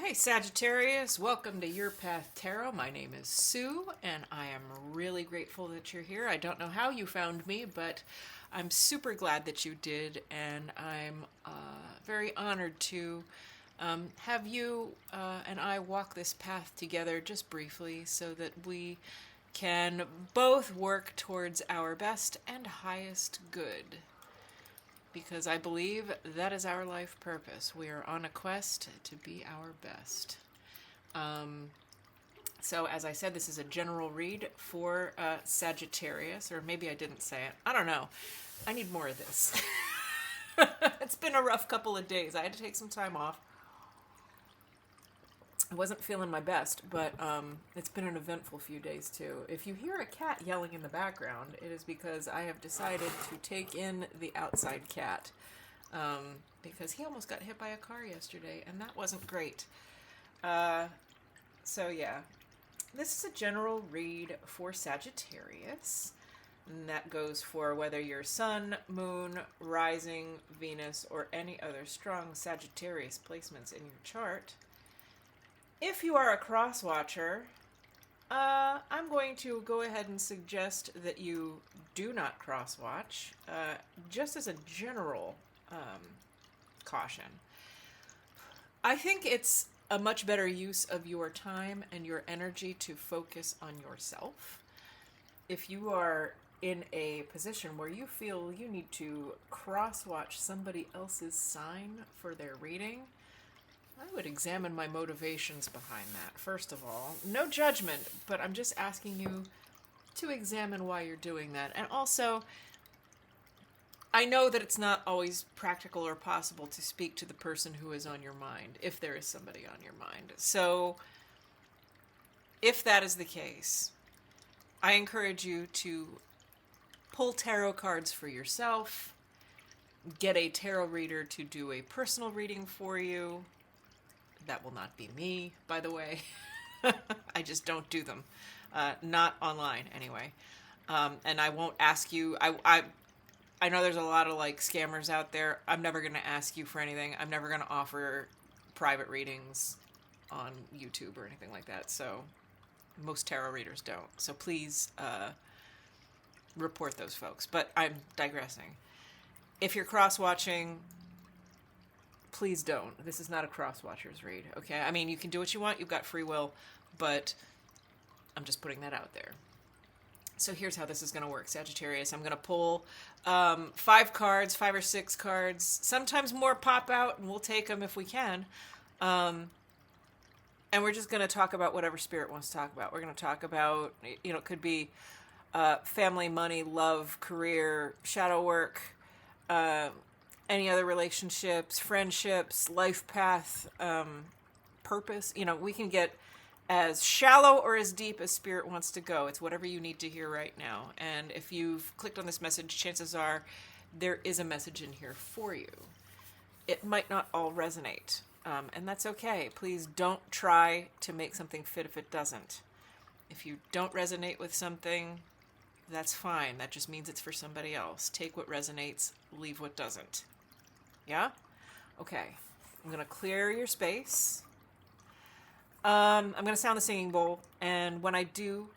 Hey Sagittarius, welcome to Your Path Tarot. My name is Sue, and I am really grateful that you're here. I don't know how you found me, but I'm super glad that you did, and I'm very honored to have you and I walk this path together just briefly so that we can both work towards our best and highest good, because I believe that is our life purpose. We are on a quest to be our best. So as I said, this is a general read for Sagittarius, or maybe I didn't say it. I don't know. I need more of this. It's been a rough couple of days. I had to take some time off. I wasn't feeling my best, but it's been an eventful few days too. If you hear a cat yelling in the background, it is because I have decided to take in the outside cat, because he almost got hit by a car yesterday, and that wasn't great. So yeah, this is a general read for Sagittarius, and that goes for whether you're Sun, Moon, Rising, Venus, or any other strong Sagittarius placements in your chart. If you are a cross-watcher, I'm going to go ahead and suggest that you do not cross-watch, just as a general caution. I think it's a much better use of your time and your energy to focus on yourself. If you are in a position where you feel you need to cross-watch somebody else's sign for their reading, I would examine my motivations behind that. First of all, no judgment, but I'm just asking you to examine why you're doing that. And also, I know that it's not always practical or possible to speak to the person who is on your mind, if there is somebody on your mind. So, if that is the case, I encourage you to pull tarot cards for yourself, get a tarot reader to do a personal reading for you. That will not be me, by the way. I just don't do them. Not online, anyway. And I won't ask you. I know there's a lot of like scammers out there. I'm never going to ask you for anything. I'm never going to offer private readings on YouTube or anything like that. So most tarot readers don't. So please report those folks. But I'm digressing. If you're cross-watching, please don't. This is not a cross-watchers read, okay? I mean, you can do what you want. You've got free will, but I'm just putting that out there. So here's how this is going to work, Sagittarius. I'm going to pull 5 or 6 cards. Sometimes more pop out, and we'll take them if we can. And we're just going to talk about whatever Spirit wants to talk about. We're going to talk about, it could be family, money, love, career, shadow work, any other relationships, friendships, life path, purpose. We can get as shallow or as deep as Spirit wants to go. It's whatever you need to hear right now. And if you've clicked on this message, chances are there is a message in here for you. It might not all resonate, and that's okay. Please don't try to make something fit if it doesn't. If you don't resonate with something, that's fine. That just means it's for somebody else. Take what resonates, leave what doesn't. Yeah? Okay. I'm going to clear your space. I'm going to sound the singing bowl. And when I do,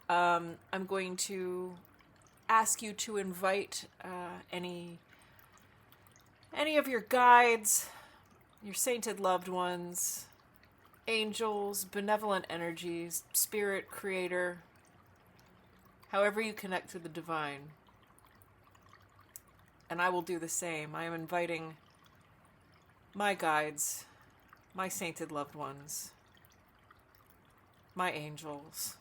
I'm going to ask you to invite any of your guides, your sainted loved ones, angels, benevolent energies, spirit, creator, however you connect to the divine. And I will do the same. I am inviting my guides, my sainted loved ones, my angels,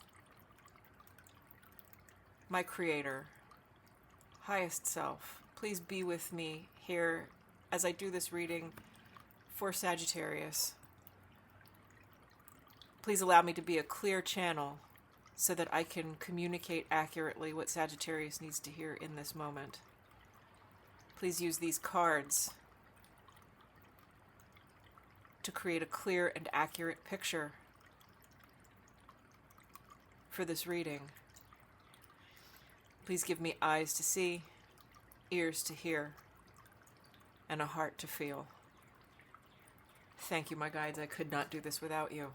my creator, highest self. Please be with me here as I do this reading for Sagittarius. Please allow me to be a clear channel so that I can communicate accurately what Sagittarius needs to hear in this moment. Please use these cards to create a clear and accurate picture for this reading. Please give me eyes to see, ears to hear, and a heart to feel. Thank you, my guides. I could not do this without you.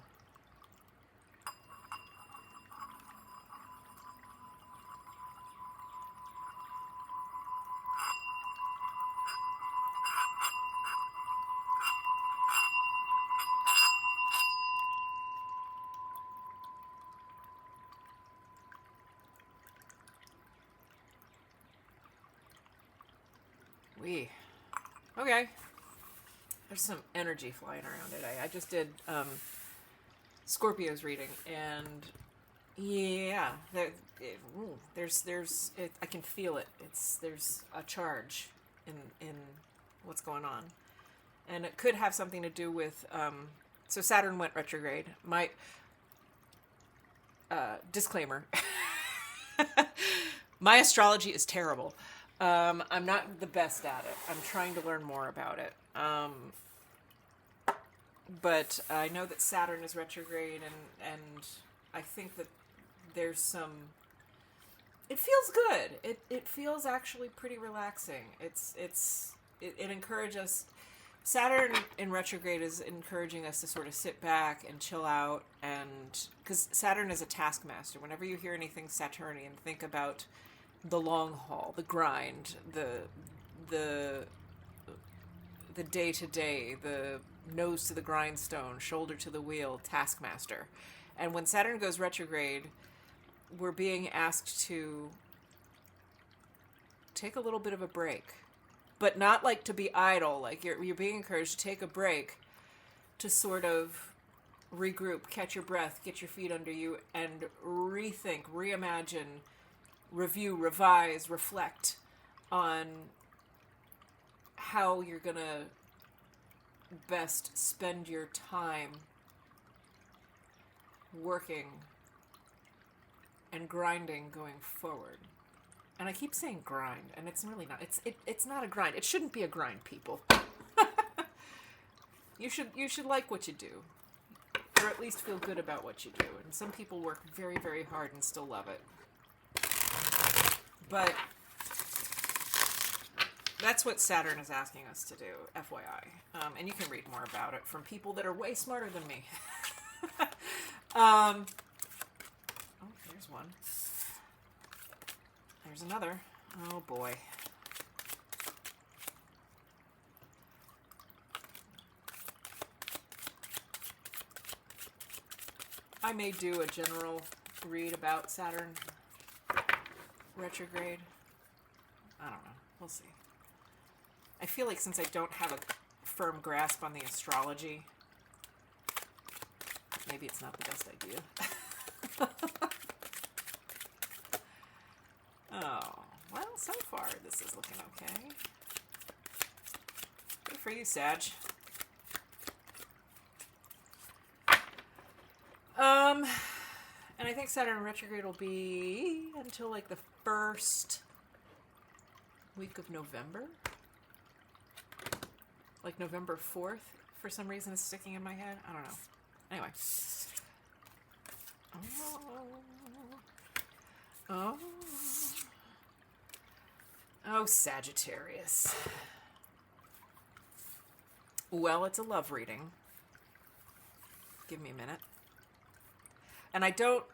Okay. There's some energy flying around today. I just did Scorpio's reading, and yeah, I can feel it. There's a charge in what's going on, and it could have something to do with so Saturn went retrograde. My disclaimer: my astrology is terrible. I'm not the best at it. I'm trying to learn more about it. But I know that Saturn is retrograde, and I think that there's some... It feels good. It feels actually pretty relaxing. It encourages us... Saturn in retrograde is encouraging us to sort of sit back and chill out, and... Because Saturn is a taskmaster. Whenever you hear anything Saturnian, think about the long haul, the grind, the day-to-day, the nose to the grindstone, shoulder to the wheel, taskmaster. And when Saturn goes retrograde, we're being asked to take a little bit of a break. But not like to be idle, like you're being encouraged to take a break to sort of regroup, catch your breath, get your feet under you, and rethink, reimagine, review, revise, reflect on how you're going to best spend your time working and grinding going forward. And I keep saying grind, and it's really not. It's not a grind. It shouldn't be a grind, people. You should like what you do, or at least feel good about what you do. And some people work very, very hard and still love it. But that's what Saturn is asking us to do, FYI. And you can read more about it from people that are way smarter than me. Oh, there's one. There's another. Oh, boy. I may do a general read about Saturn retrograde. I don't know. We'll see. I feel like since I don't have a firm grasp on the astrology, maybe it's not the best idea. Oh, well, so far this is looking okay. Good for you, Sag. And I think Saturn retrograde will be until like the first week of November. Like November 4th, for some reason it's sticking in my head. I don't know. Anyway. Oh, Sagittarius. Well, it's a love reading. Give me a minute. And I don't,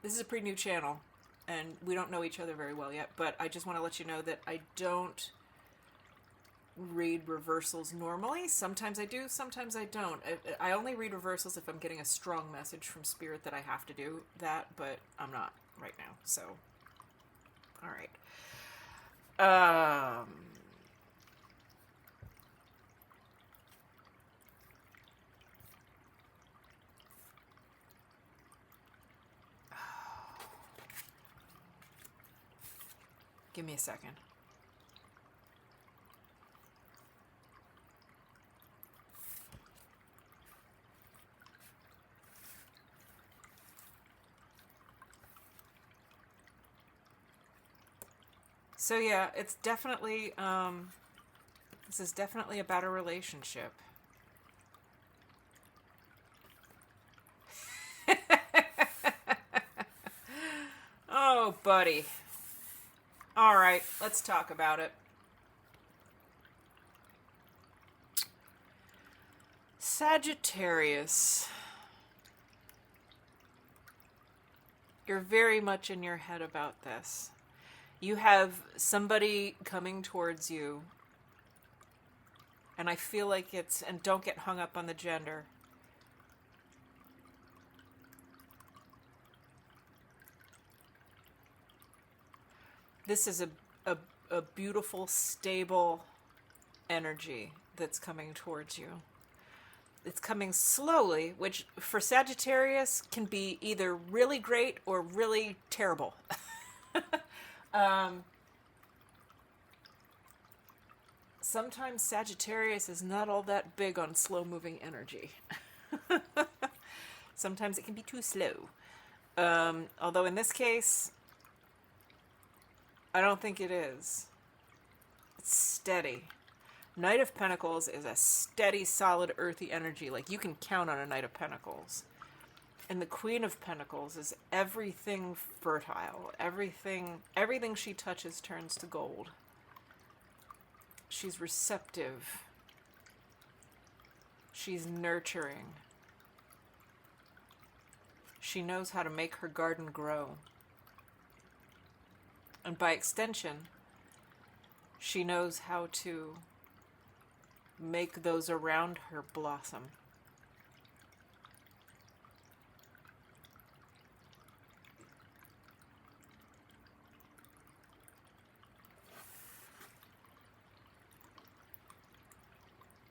this is a pretty new channel, and we don't know each other very well yet, but I just want to let you know that I don't read reversals normally. Sometimes I do, sometimes I don't. I only read reversals if I'm getting a strong message from Spirit that I have to do that, but I'm not right now, so. All right. Give me a second. So yeah, it's definitely, this is definitely about a relationship. Oh, buddy. All right, let's talk about it. Sagittarius, you're very much in your head about this. You have somebody coming towards you, and I feel like it's, and don't get hung up on the gender. This is a beautiful, stable energy that's coming towards you. It's coming slowly, which for Sagittarius can be either really great or really terrible. Sometimes Sagittarius is not all that big on slow-moving energy. Sometimes it can be too slow. Although in this case, I don't think it is. It's steady. Knight of Pentacles is a steady, solid, earthy energy. Like, you can count on a Knight of Pentacles. And the Queen of Pentacles is everything fertile. Everything she touches turns to gold. She's receptive. She's nurturing. She knows how to make her garden grow. And by extension, she knows how to make those around her blossom.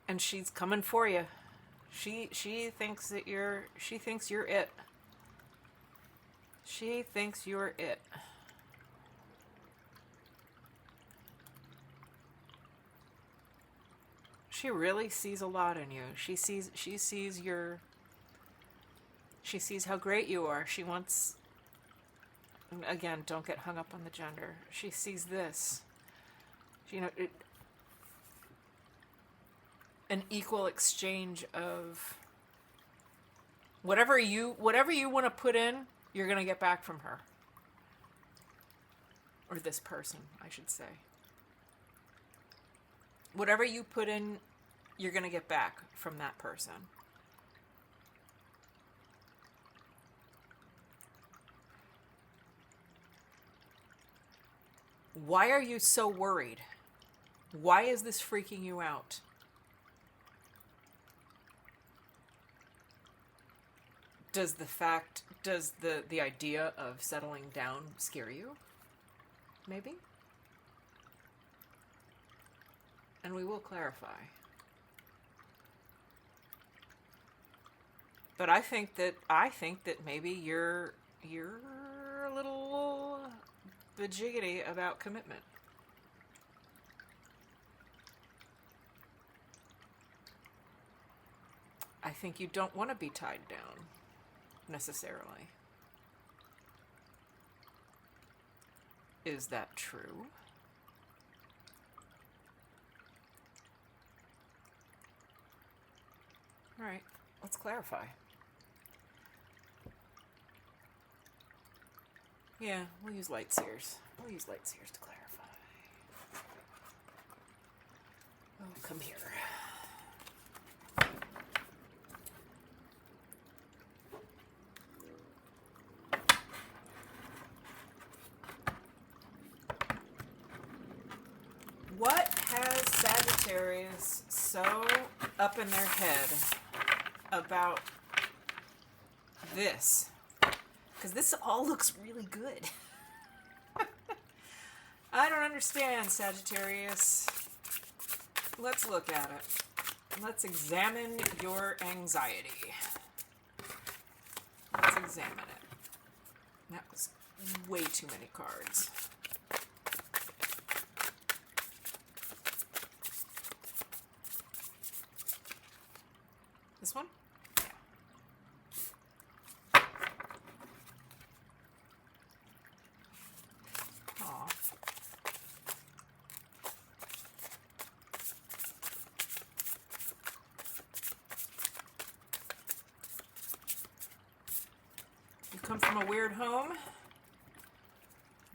And she's coming for you. She thinks that you're it. She thinks you're it. She really sees a lot in you. She sees how great you are. She wants, again, don't get hung up on the gender. She sees this. An equal exchange of whatever you want to put in, you're going to get back from her. Or this person, I should say. Whatever you put in, you're going to get back from that person. Why are you so worried? Why is this freaking you out? Does the idea of settling down scare you? Maybe? And we will clarify. But I think that maybe you're a little bajiggity about commitment. I think you don't want to be tied down, necessarily. Is that true? All right, let's clarify. Yeah, we'll use light seers. We'll use light seers to clarify. Oh, come here. What has Sagittarius so up in their head about this? Because this all looks really good. I don't understand, Sagittarius. Let's look at it. Let's examine your anxiety. Let's examine it. That was way too many cards. This one? Aw. You come from a weird home?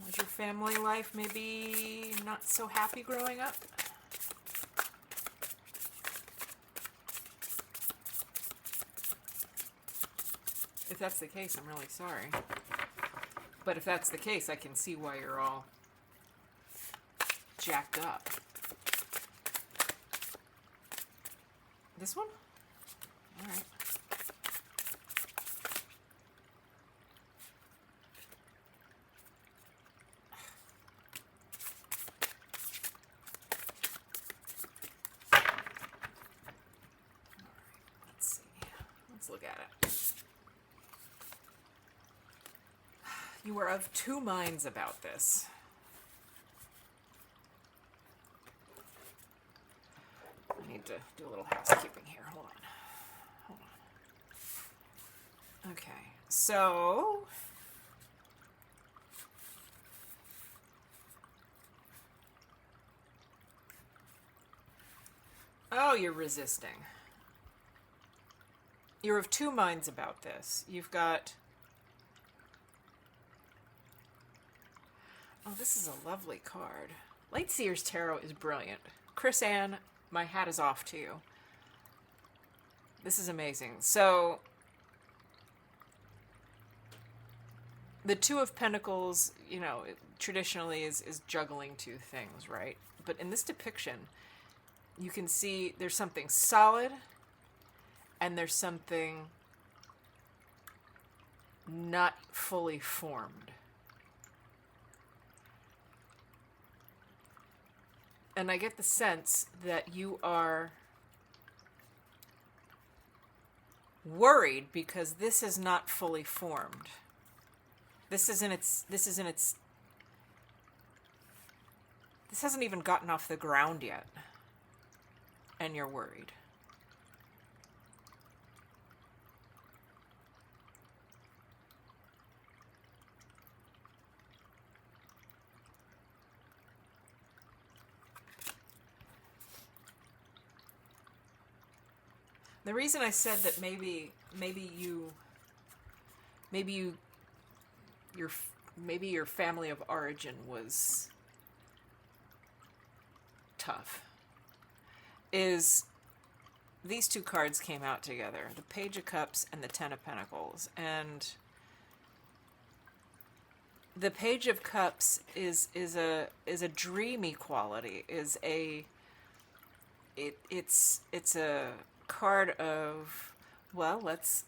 Was your family life maybe not so happy growing up? If that's the case, I'm really sorry. But if that's the case, I can see why you're all jacked up. This one? All right. Let's see. Let's look at it. You are of two minds about this. I need to do a little housekeeping here. Hold on. Hold on. Okay. So, oh, you're resisting. You're of two minds about this. You've got, oh, this is a lovely card. Lightseer's Tarot is brilliant. Chris Ann, my hat is off to you. This is amazing. So, the Two of Pentacles, you know, traditionally is juggling two things, right? But in this depiction, you can see there's something solid and there's something not fully formed. And I get the sense that you are worried because this is not fully formed. This hasn't even gotten off the ground yet. And you're worried. The reason I said that maybe your family of origin was tough is these two cards came out together, the Page of Cups and the Ten of Pentacles. And the Page of Cups is a dreamy quality, it's a card of, well, let's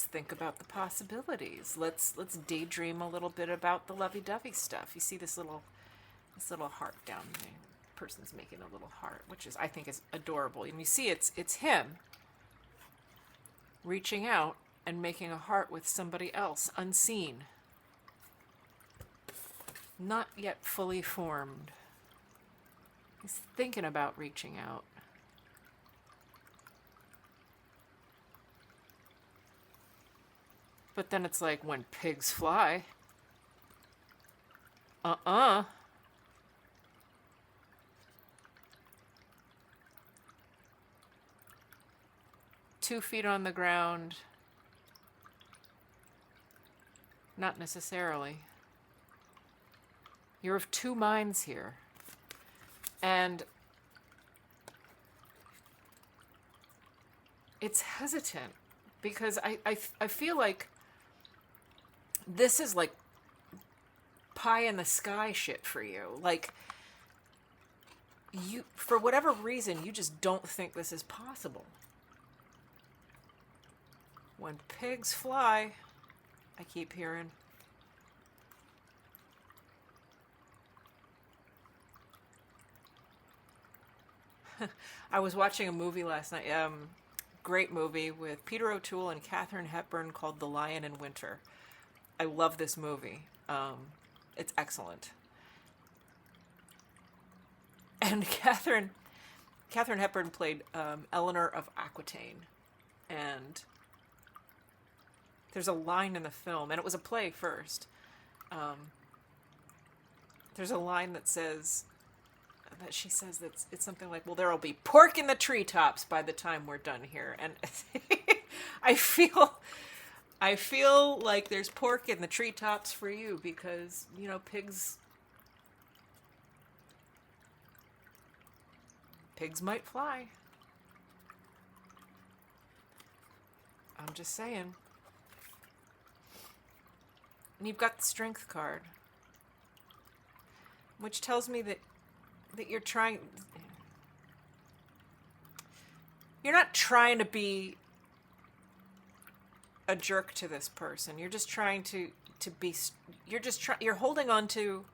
think about the possibilities. Let's daydream a little bit about the lovey-dovey stuff. You see this little heart down there. The person's making a little heart, which I think is adorable. And you see it's him reaching out and making a heart with somebody else, unseen. Not yet fully formed. He's thinking about reaching out. But then it's like when pigs fly. 2 feet on the ground. Not necessarily. You're of two minds here. And it's hesitant because I feel like this is like pie in the sky shit for you. Like, you, for whatever reason, you just don't think this is possible. When pigs fly, I keep hearing. I was watching a movie last night, great movie with Peter O'Toole and Katharine Hepburn called The Lion in Winter. I love this movie. It's excellent. And Katharine Hepburn played Eleanor of Aquitaine. And there's a line in the film, and it was a play first. There's a line that says, that she says that it's something like, well, there'll be pork in the treetops by the time we're done here. And I feel like there's pork in the treetops for you because, you know, pigs might fly. I'm just saying. And you've got the Strength card, which tells me that you're trying... You're not trying to be a jerk to this person. You're just trying to be... You're holding on to...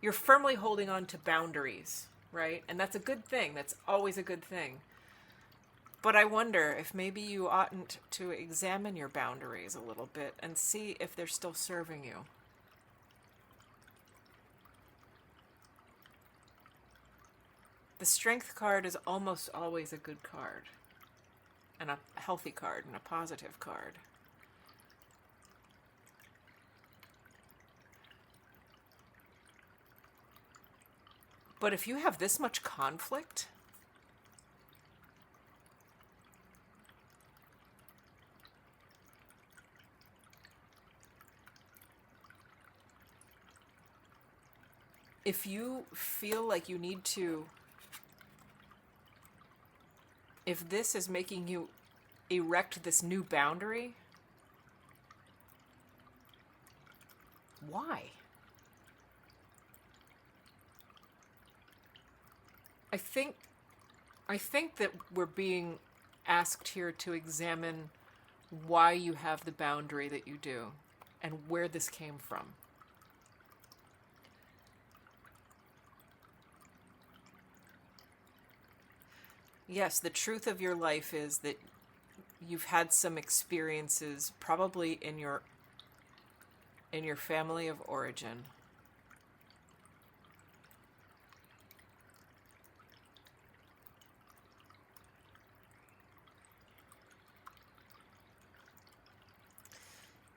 You're firmly holding on to boundaries, right? And that's a good thing. That's always a good thing. But I wonder if maybe you oughtn't to examine your boundaries a little bit and see if they're still serving you. The Strength card is almost always a good card, and a healthy card, and a positive card. But if you have this much conflict, if you feel like you need to, if this is making you erect this new boundary, why? I think that we're being asked here to examine why you have the boundary that you do and where this came from. Yes, the truth of your life is that you've had some experiences, probably in your family of origin.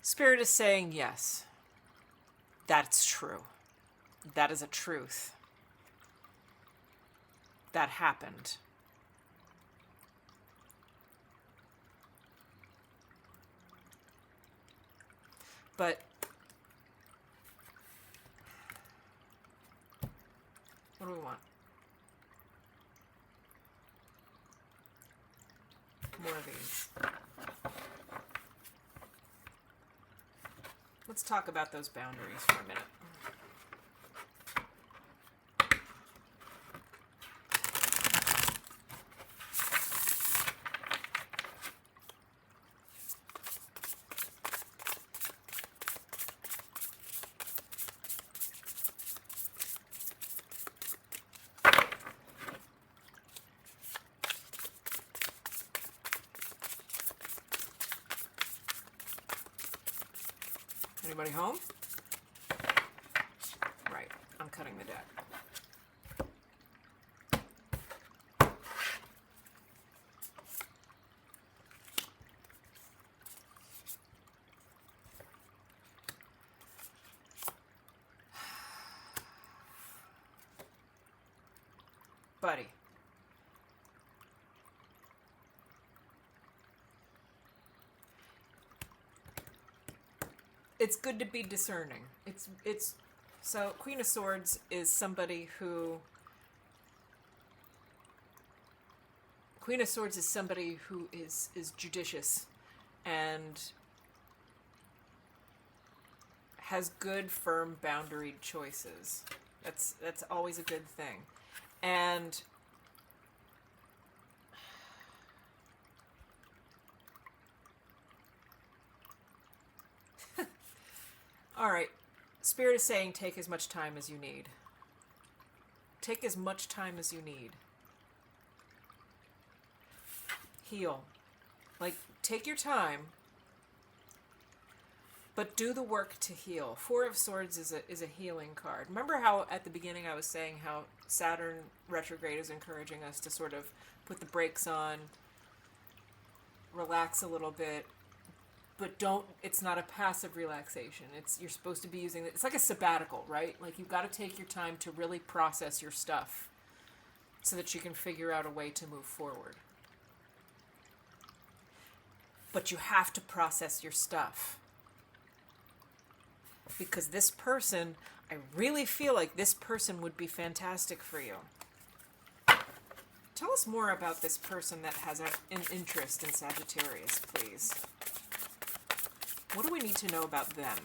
Spirit is saying, yes, that's true. That is a truth. That happened. But what do we want? More of these. Let's talk about those boundaries for a minute. Anybody home? Right, I'm cutting the deck. Buddy. It's good to be discerning. So Queen of Swords is somebody who is judicious and has good, firm, boundaried choices. That's always a good thing. And all right, Spirit is saying take as much time as you need. Take as much time as you need. Heal. Like, take your time, but do the work to heal. Four of Swords is a healing card. Remember how at the beginning I was saying how Saturn retrograde is encouraging us to sort of put the brakes on, relax a little bit, but it's not a passive relaxation. You're supposed to be using it's like a sabbatical, right? Like, you've got to take your time to really process your stuff so that you can figure out a way to move forward. But you have to process your stuff. Because this person, I really feel like this person would be fantastic for you. Tell us more about this person that has an interest in Sagittarius, please. What do we need to know about them?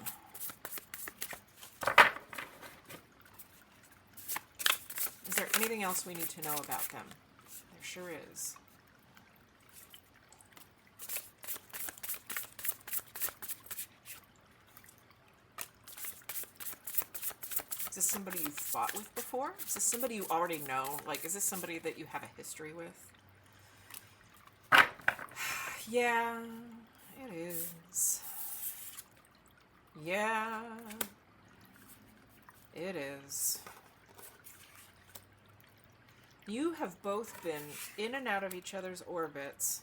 there anything else we need to know about them? There sure is. Is this somebody you've fought with before? Is this somebody you already know? Like, is this somebody that you have a history with? Yeah, it is. Yeah, it is. You have both been in and out of each other's orbits,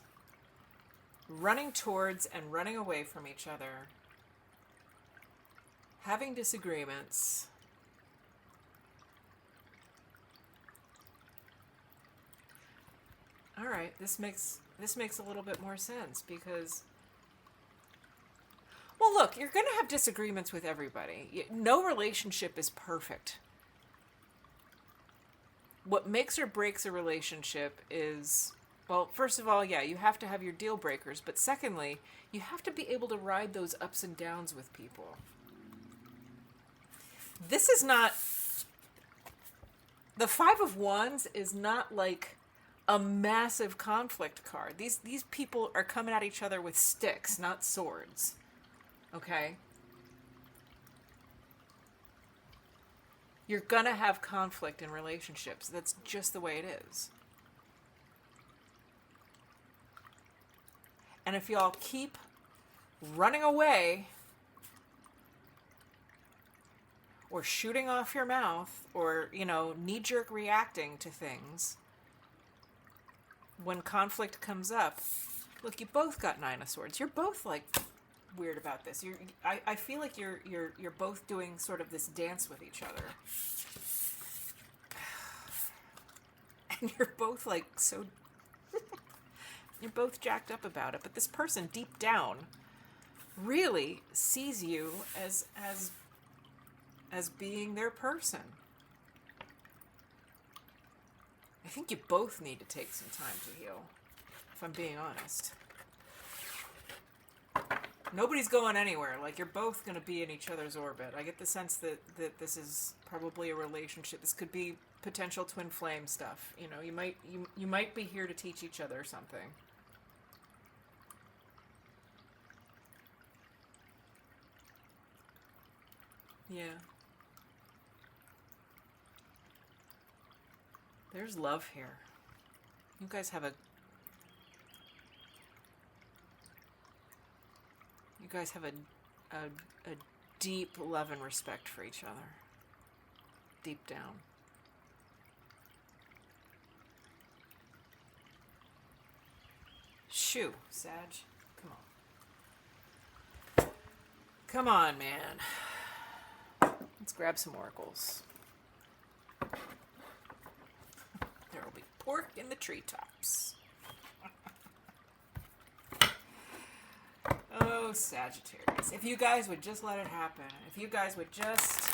running towards and running away from each other, having disagreements. All right, this makes a little bit more sense because, well, look, you're going to have disagreements with everybody. No relationship is perfect. What makes or breaks a relationship is, well, first of all, yeah, you have to have your deal breakers, but secondly, you have to be able to ride those ups and downs with people. This is not, the Five of Wands is not like a massive conflict card. These people are coming at each other with sticks, not swords. Okay? You're gonna have conflict in relationships. That's just the way it is. And if y'all keep running away or shooting off your mouth or, knee-jerk reacting to things, when conflict comes up, look, you both got Nine of Swords. You're both like weird about this. I feel like you're both doing sort of this dance with each other, and you're both like so. You're both jacked up about it, but this person deep down really sees you as being their person. I think you both need to take some time to heal, if I'm being honest. Nobody's going anywhere. Like, you're both going to be in each other's orbit. I get the sense that this is probably a relationship. This could be potential twin flame stuff. You might be here to teach each other something. Yeah. There's love here. You guys have a deep love and respect for each other. Deep down. Shoo, Sag. Come on. Come on, man. Let's grab some oracles. There will be pork in the treetops. Oh, Sagittarius. If you guys would just let it happen. If you guys would just...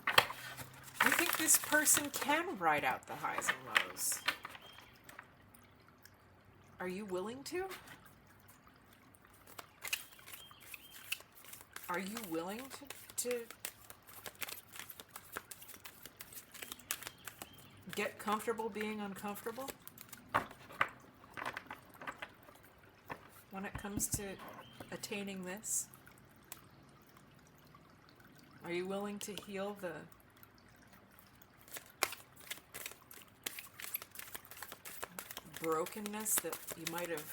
I think this person can ride out the highs and lows. Are you willing to? Are you willing to get comfortable being uncomfortable? When it comes to attaining this? Are you willing to heal the brokenness that you might have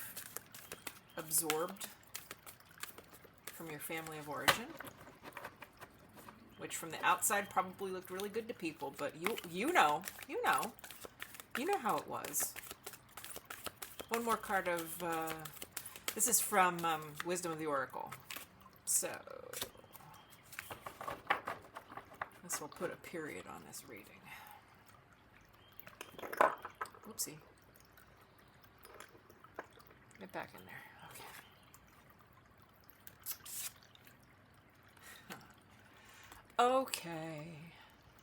absorbed from your family of origin? Which from the outside probably looked really good to people, but you know how it was. One more card of, this is from Wisdom of the Oracle. So, this will put a period on this reading. Oopsie. Get back in there. Okay.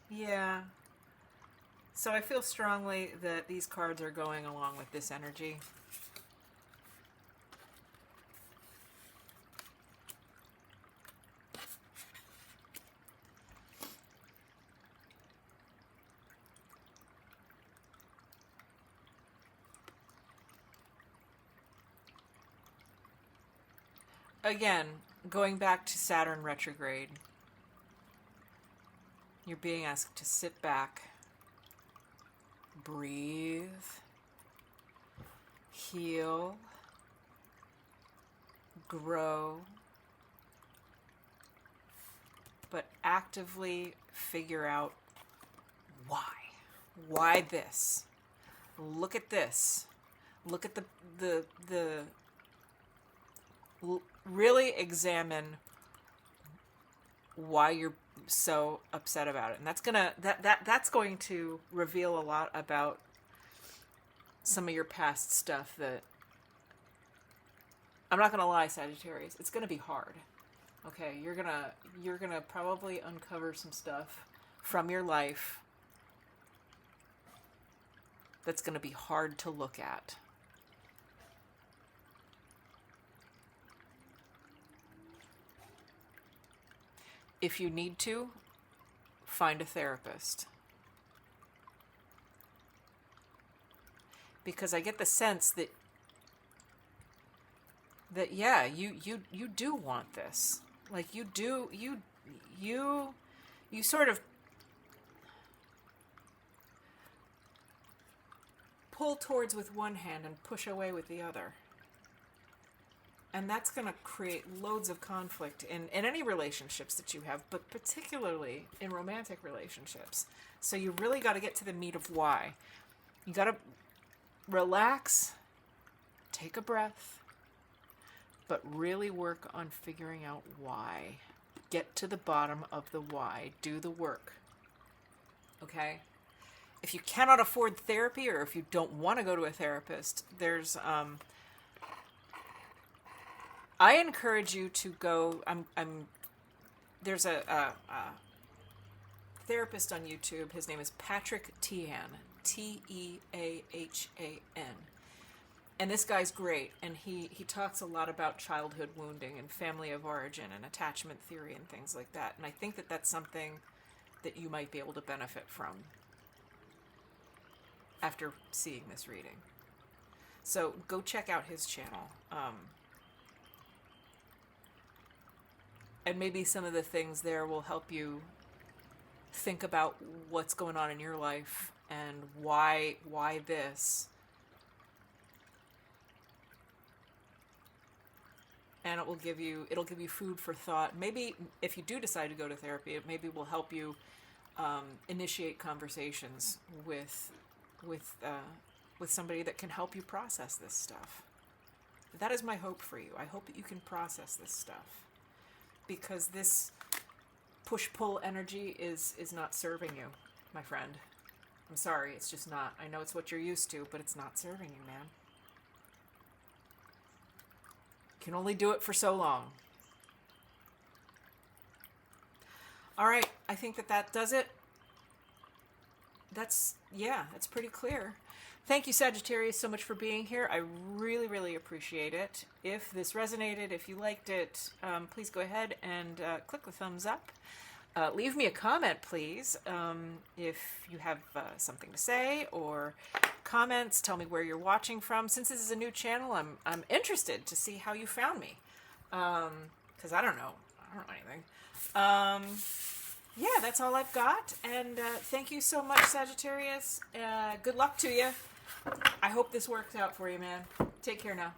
Yeah. So I feel strongly that these cards are going along with this energy. again, going back to Saturn retrograde, you're being asked to sit back, breathe, heal, grow, but actively figure out why. Why this? Look at this. Look at really examine why you're so upset about it. And that's going to reveal a lot about some of your past stuff that, I'm not going to lie, Sagittarius, it's going to be hard. Okay, you're going to probably uncover some stuff from your life that's going to be hard to look at. If you need to, find a therapist. Because I get the sense that yeah, you do want this. Like you sort of pull towards with one hand and push away with the other. And that's going to create loads of conflict in any relationships that you have, but particularly in romantic relationships. So you really got to get to the meat of why. You got to relax, take a breath, but really work on figuring out why. Get to the bottom of the why. Do the work. Okay? If you cannot afford therapy, or if you don't want to go to a therapist, there's I encourage you to go. There's a therapist on YouTube. His name is Patrick Teahan, Teahan, and this guy's great. And he talks a lot about childhood wounding and family of origin and attachment theory and things like that. And I think that that's something that you might be able to benefit from after seeing this reading. So go check out his channel. And maybe some of the things there will help you think about what's going on in your life and why this. And it'll give you food for thought. Maybe if you do decide to go to therapy, it maybe will help you initiate conversations with somebody that can help you process this stuff. That is my hope for you. I hope that you can process this stuff. Because this push-pull energy is not serving you, my friend. I'm sorry, it's just not. I know it's what you're used to, but it's not serving you, man. You can only do it for so long. All right, I think that does it. That's pretty clear. Thank you, Sagittarius, so much for being here. I really, really appreciate it. If this resonated, if you liked it, please go ahead and click the thumbs up. Leave me a comment, please. If you have something to say or comments, tell me where you're watching from. Since this is a new channel, I'm interested to see how you found me. Because I don't know anything. Yeah, that's all I've got. And thank you so much, Sagittarius. Good luck to you. I hope this works out for you, man. Take care now.